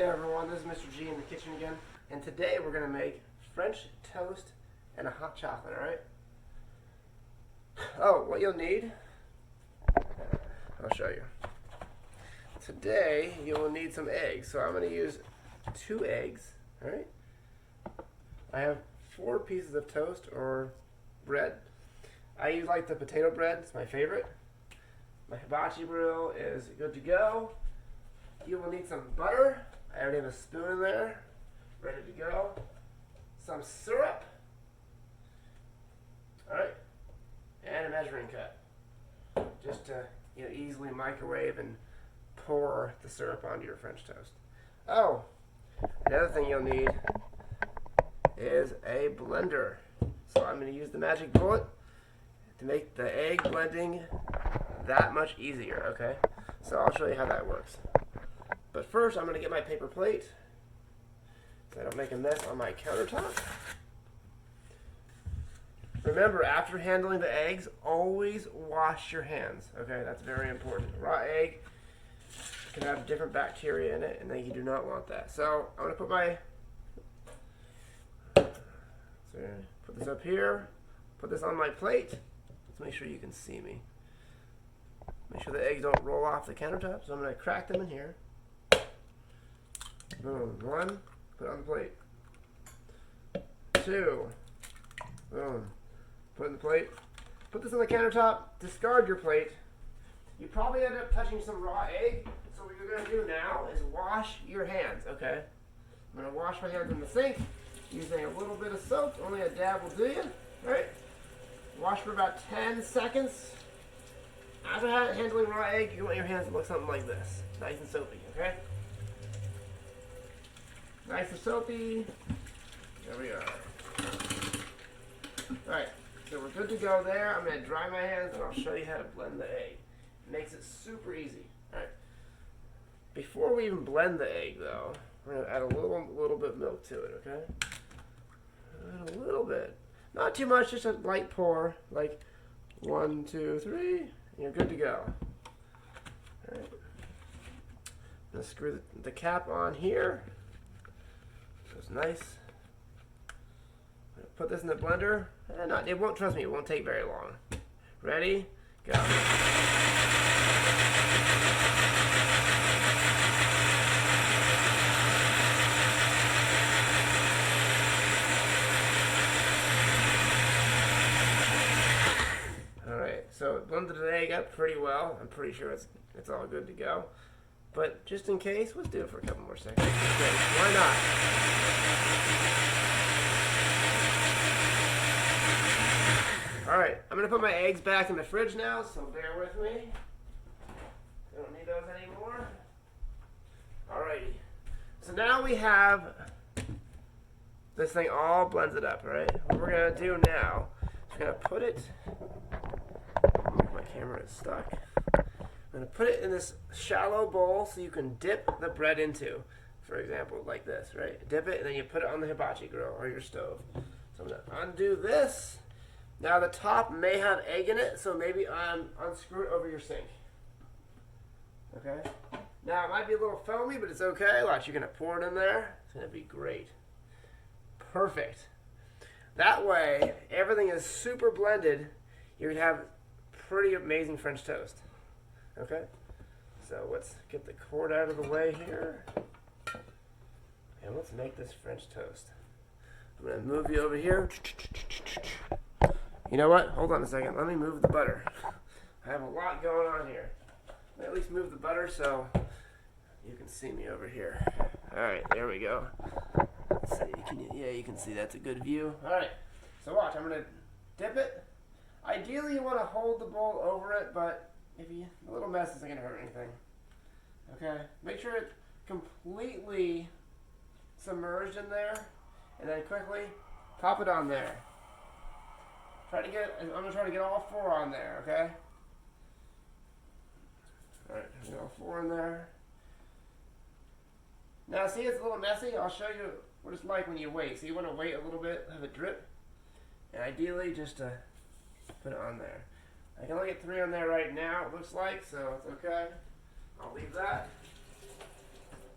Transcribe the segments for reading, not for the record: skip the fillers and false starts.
everyone, this is Mr. G in the kitchen again, and today we're going to make French toast and a hot chocolate, alright? Oh, what you'll need, I'll show you. Today you will need some eggs, so I'm going to use 2 eggs, alright? I have 4 pieces of toast or bread. I like the potato bread, it's my favorite. My hibachi grill is good to go. You will need some butter. I already have a spoon in there, ready to go. Some syrup, all right, and a measuring cup, just to easily microwave and pour the syrup onto your French toast. Oh, another thing you'll need is a blender. So I'm going to use the magic bullet to make the egg blending that much easier. Okay, so I'll show you how that works. But first, I'm going to get my paper plate so I don't make a mess on my countertop. Remember, after handling the eggs, always wash your hands. Okay, that's very important. Raw egg can have different bacteria in it, and then you do not want that. So I'm going to put this up here, put this on my plate. Let's make sure you can see me. Make sure the eggs don't roll off the countertop. So I'm going to crack them in here. Boom. 1, put it on the plate. 2, boom, put it in the plate. Put this on the countertop, discard your plate. You probably end up touching some raw egg, so what you're going to do now is wash your hands, okay? I'm going to wash my hands in the sink using a little bit of soap, only a dab will do you, right? Wash for about 10 seconds. After handling raw egg, you want your hands to look something like this, nice and soapy, okay? Nice and soapy. There we are. Alright, so we're good to go there. I'm going to dry my hands and I'll show you how to blend the egg. It makes it super easy. Alright. Before we even blend the egg though, we're going to add a little bit of milk to it, okay? Add a little bit. Not too much, just a light pour. Like 1, 2, 3, and you're good to go. Alright. I'm going to screw the cap on here. It's nice. Put this in the blender. It won't, trust me, it won't take very long. Ready? Go. Alright, so it blended the egg up pretty well. I'm pretty sure it's all good to go. But just in case, let's do it for a couple more seconds. Great. Why not? Alright, I'm going to put my eggs back in the fridge now, so bear with me. I don't need those anymore. Alrighty. So now we have this thing all blended up, right? What we're going to do now is we're going to put it, my camera is stuck. I'm going to put it in this shallow bowl so you can dip the bread into. For example, like this, right? Dip it and then you put it on the hibachi grill or your stove. So I'm going to undo this. Now the top may have egg in it, so maybe unscrew it over your sink. Okay? Now it might be a little foamy, but it's okay. Watch, you're going to pour it in there. It's going to be great. Perfect. That way, everything is super blended. You're going to have pretty amazing French toast. Okay? So let's get the cord out of the way here. And let's make this French toast. I'm going to move you over here. You know what? Hold on a second. Let me move the butter. I have a lot going on here. Let me at least move the butter so you can see me over here. Alright, there we go. Let's see. You can see that's a good view. Alright, so watch. I'm going to dip it. Ideally, you want to hold the bowl over it, but a little mess isn't going to hurt anything. Okay? Make sure it's completely submerged in there, and then quickly pop it on there. I'm going to try to get all 4 on there, okay? Alright, get all 4 in there. Now, see, it's a little messy. I'll show you what it's like when you wait. So you want to wait a little bit, have it drip, and ideally just put it on there. I can only get 3 on there right now, it looks like, so it's okay. I'll leave that.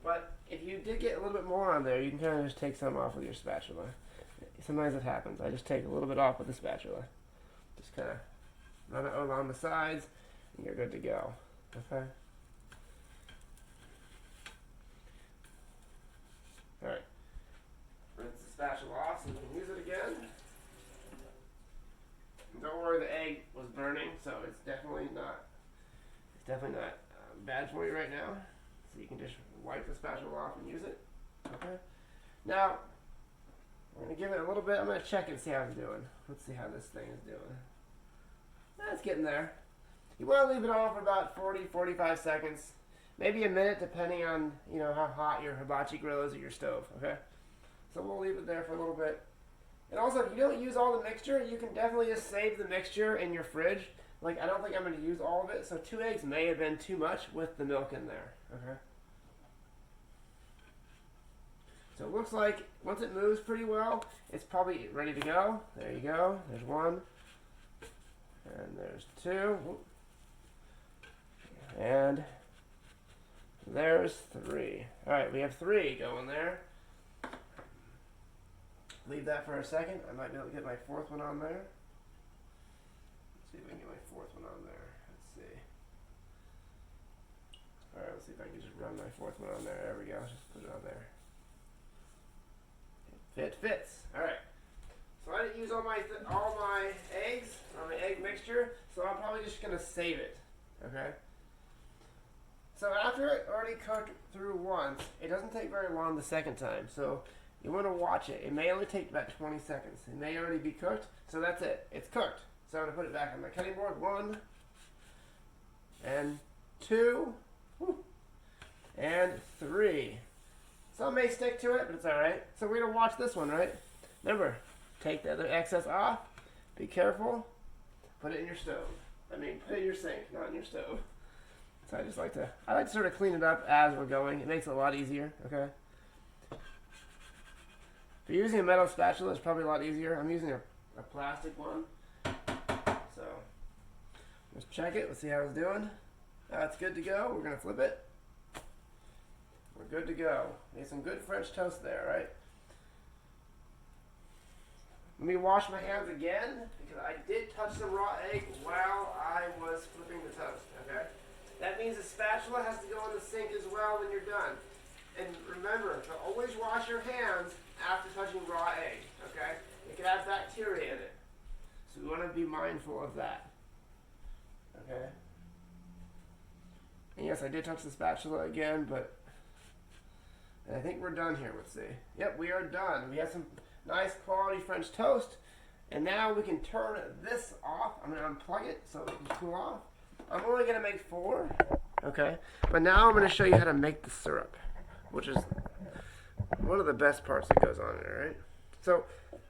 But if you you did get a little bit more on there, you can kind of just take some off with your spatula. Sometimes it happens. I just take a little bit off with the spatula. Just kind of run it along the sides, and you're good to go. Okay? Alright. Rinse the spatula off so you can use it again. Don't worry, the egg was burning, so it's definitely not bad for you right now. So you can just wipe the spatula off and use it. Okay. Now we're gonna give it a little bit. I'm gonna check and see how it's doing. Let's see how this thing is doing. It's getting there. You want to leave it on for about 40-45 seconds, maybe a minute, depending on how hot your hibachi grill is or your stove. Okay. So we'll leave it there for a little bit. And also, if you don't use all the mixture, you can definitely just save the mixture in your fridge. Like, I don't think I'm going to use all of it, so 2 eggs may have been too much with the milk in there. Okay. So it looks like once it moves pretty well, it's probably ready to go. There you go. There's one. And there's two. And there's three. All right, we have 3 going there. Leave that for a second. I might be able to get my 4th one on there. Let's see if I can get my 4th one on there. Let's see. Alright, let's see if I can just run my 4th one on there. There we go. Just put it on there. It fits. Alright. So I didn't use all my eggs, or my egg mixture, so I'm probably just going to save it. Okay? So after it already cooked through once, it doesn't take very long the second time. So you want to watch it. It may only take about 20 seconds. It may already be cooked. So that's it. It's cooked. So I'm going to put it back on my cutting board. 1 and 2 and 3. Some may stick to it, but it's alright. So we're going to watch this one, right? Remember, take the other excess off. Be careful. Put it in your stove. Put it in your sink, not in your stove. So I like to sort of clean it up as we're going. It makes it a lot easier, okay? If you're using a metal spatula, it's probably a lot easier. I'm using a plastic one. So let's check it. Let's see how it's doing. It's good to go. We're going to flip it. We're good to go. Made some good French toast there, right? Let me wash my hands again because I did touch the raw egg while I was flipping the toast, okay? That means the spatula has to go in the sink as well when you're done. And remember to always wash your hands after touching raw egg, okay? It can have bacteria in it. So we want to be mindful of that. Okay? And yes, I did touch the spatula again, but I think we're done here. Let's see. Yep, we are done. We have some nice quality French toast. And now we can turn this off. I'm going to unplug it so it can cool off. I'm only going to make 4. Okay? But now I'm going to show you how to make the syrup, which is one of the best parts that goes on here, right? So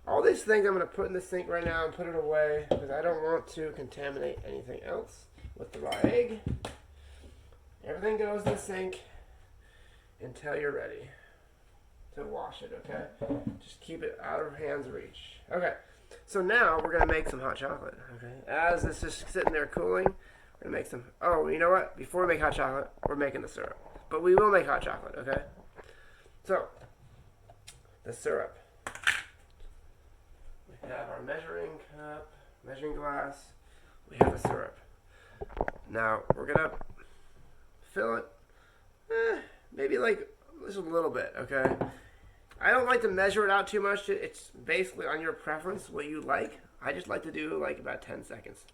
all these things I'm going to put in the sink right now and put it away because I don't want to contaminate anything else with the raw egg. Everything goes in the sink until you're ready to wash it, okay? Just keep it out of hand's reach. Okay, so now we're going to make some hot chocolate, okay? As this is sitting there cooling, we're going to make some, oh, you know what? Before we make hot chocolate, we're making the syrup. But we will make hot chocolate, okay? So, the syrup. We have our measuring cup, measuring glass. We have the syrup. Now, we're going to fill it, maybe like just a little bit, okay? I don't like to measure it out too much. It's basically on your preference, what you like. I just like to do like about 10 seconds.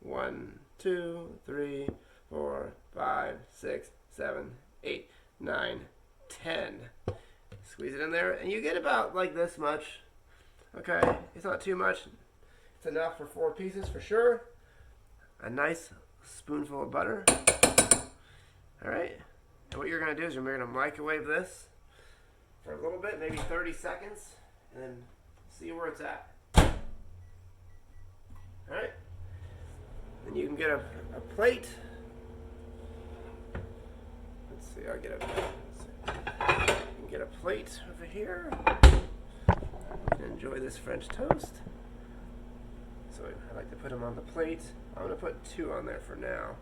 1, 2, 3, 4, 5, 6, 7, 8, 9, 10. Squeeze it in there, and you get about like this much. Okay, it's not too much. It's enough for 4 pieces for sure. A nice spoonful of butter. All right, and what you're gonna do is you're gonna microwave this for a little bit, maybe 30 seconds, and then see where it's at. All right, then you can get a plate. Let's see, I'll get a plate over here. Enjoy this French toast. So I like to put them on the plate. I'm going to put 2 on there for now.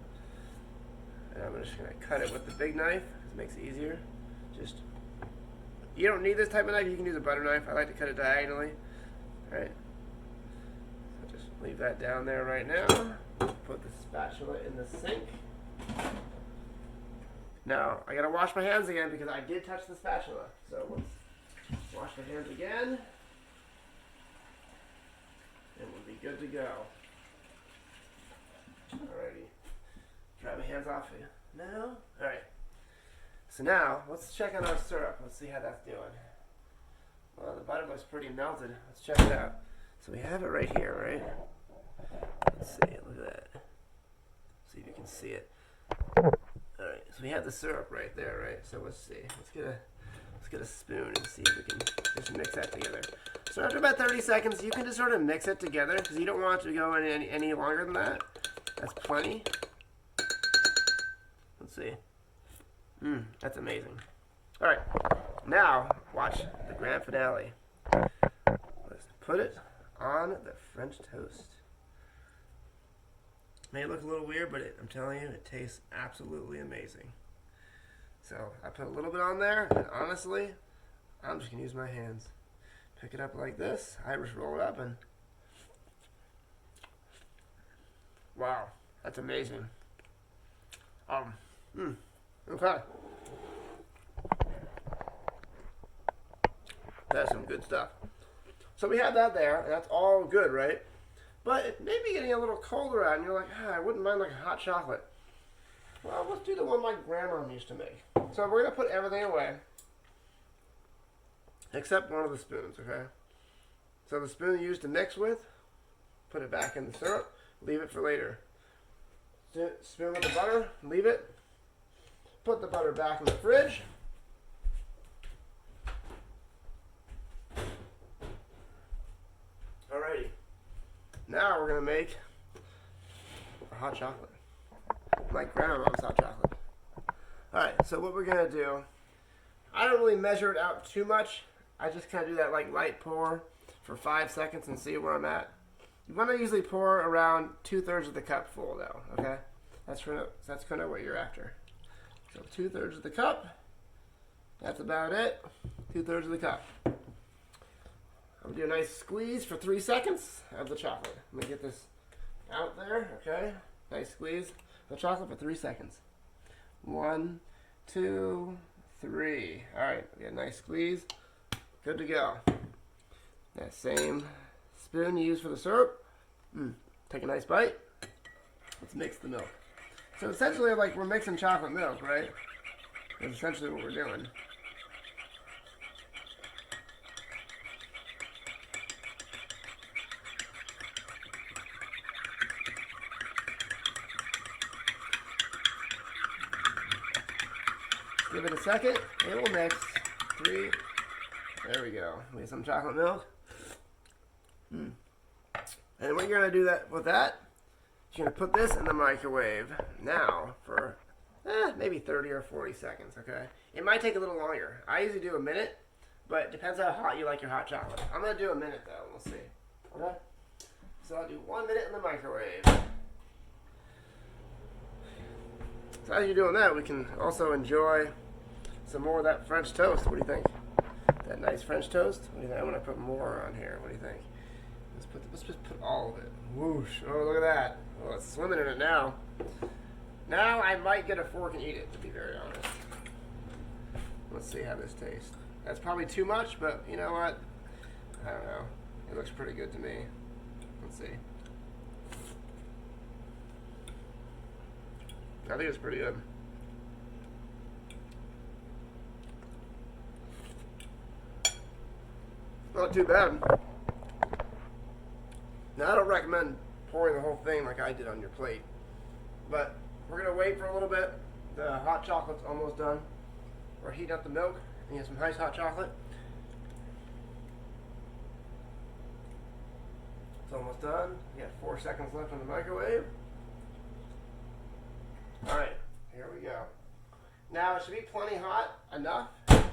And I'm just going to cut it with the big knife. It makes it easier. Just You don't need this type of knife. You can use a butter knife. I like to cut it diagonally. All right. So just leave that down there right now. Put the spatula in the sink. Now, I gotta wash my hands again because I did touch the spatula. So let's wash my hands again. And we'll be good to go. Alrighty. Dry my hands off here. Now? Alright. So now, let's check on our syrup. Let's see how that's doing. Well, the butter looks pretty melted. Let's check it out. So we have it right here, right? Let's see. Look at that. See if you can see it. Alright, so we have the syrup right there, right? So let's see. Let's get a spoon and see if we can just mix that together. So after about 30 seconds, you can just sort of mix it together because you don't want it to go any longer than that. That's plenty. Let's see. That's amazing. Alright, now watch the grand finale. Let's put it on the French toast. May look a little weird, but I'm telling you, it tastes absolutely amazing. So I put a little bit on there, and honestly, I'm just going to use my hands. Pick it up like this. I just roll it up, and wow, that's amazing. Okay. That's some good stuff. So we have that there, and that's all good, right? But it may be getting a little colder out, and you're like, I wouldn't mind like a hot chocolate. Well, let's do the one my grandma used to make. So we're going to put everything away, except one of the spoons, okay? So the spoon you used to mix with, put it back in the syrup, leave it for later. Spoon with the butter, leave it. Put the butter back in the fridge. Alrighty. Now we're going to make a hot chocolate. My grandma's hot chocolate. Alright, so what we're going to do, I don't really measure it out too much. I just kind of do that like light pour for 5 seconds and see where I'm at. You want to usually pour around 2/3 of the cup full though, okay? That's kind of what you're after. So 2/3 of the cup, that's about it. 2/3 of the cup. I'm going to do a nice squeeze for 3 seconds of the chocolate. Let me get this out there, okay? Nice squeeze of the chocolate for 3 seconds. 1, 2, 3. Alright, we got a nice squeeze. Good to go. That same spoon you use for the syrup. Take a nice bite. Let's mix the milk. So essentially, like, we're mixing chocolate milk, right? That's essentially what we're doing. Give it a second, it will mix. 3, there we go. We have some chocolate milk. And what you're going to do with that, you're going to put this in the microwave now for maybe 30 or 40 seconds, okay? It might take a little longer. I usually do a minute, but it depends how hot you like your hot chocolate. I'm going to do a minute though, we'll see. Okay? So I'll do 1 minute in the microwave. So as you're doing that, we can also enjoy some more of that French toast. What do you think? That nice French toast? What do you think? I'm going to put more on here. What do you think? Let's just put all of it. Whoosh. Oh, look at that. Oh, it's swimming in it now. Now I might get a fork and eat it, to be very honest. Let's see how this tastes. That's probably too much, but you know what? I don't know. It looks pretty good to me. Let's see. I think it's pretty good. Not too bad. Now, I don't recommend pouring the whole thing like I did on your plate, but we're going to wait for a little bit. The hot chocolate's almost done. We're heating up the milk and get some nice hot chocolate. It's almost done. We got 4 seconds left in the microwave. Alright, here we go. Now, it should be plenty hot, enough,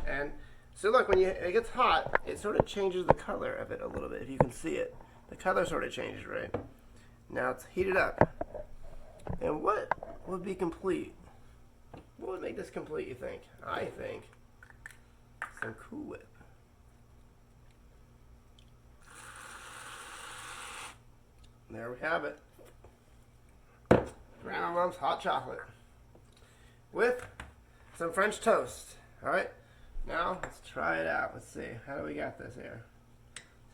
and so look, when it gets hot, it sort of changes the color of it a little bit, if you can see it. The color sort of changes, right? Now it's heated up. And what would be complete? What would make this complete, you think? I think some Cool Whip. There we have it. Grandma Mom's hot chocolate with some French toast. All right, now let's try it out. Let's see. How do we got this here?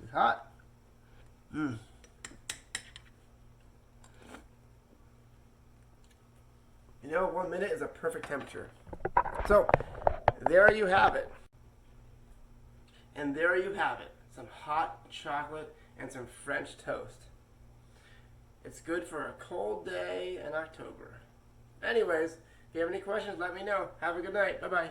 Is it hot? Mmm. You know, 1 minute is a perfect temperature. So, there you have it. And there you have it. Some hot chocolate and some French toast. It's good for a cold day in October. Anyways, if you have any questions, let me know. Have a good night. Bye-bye.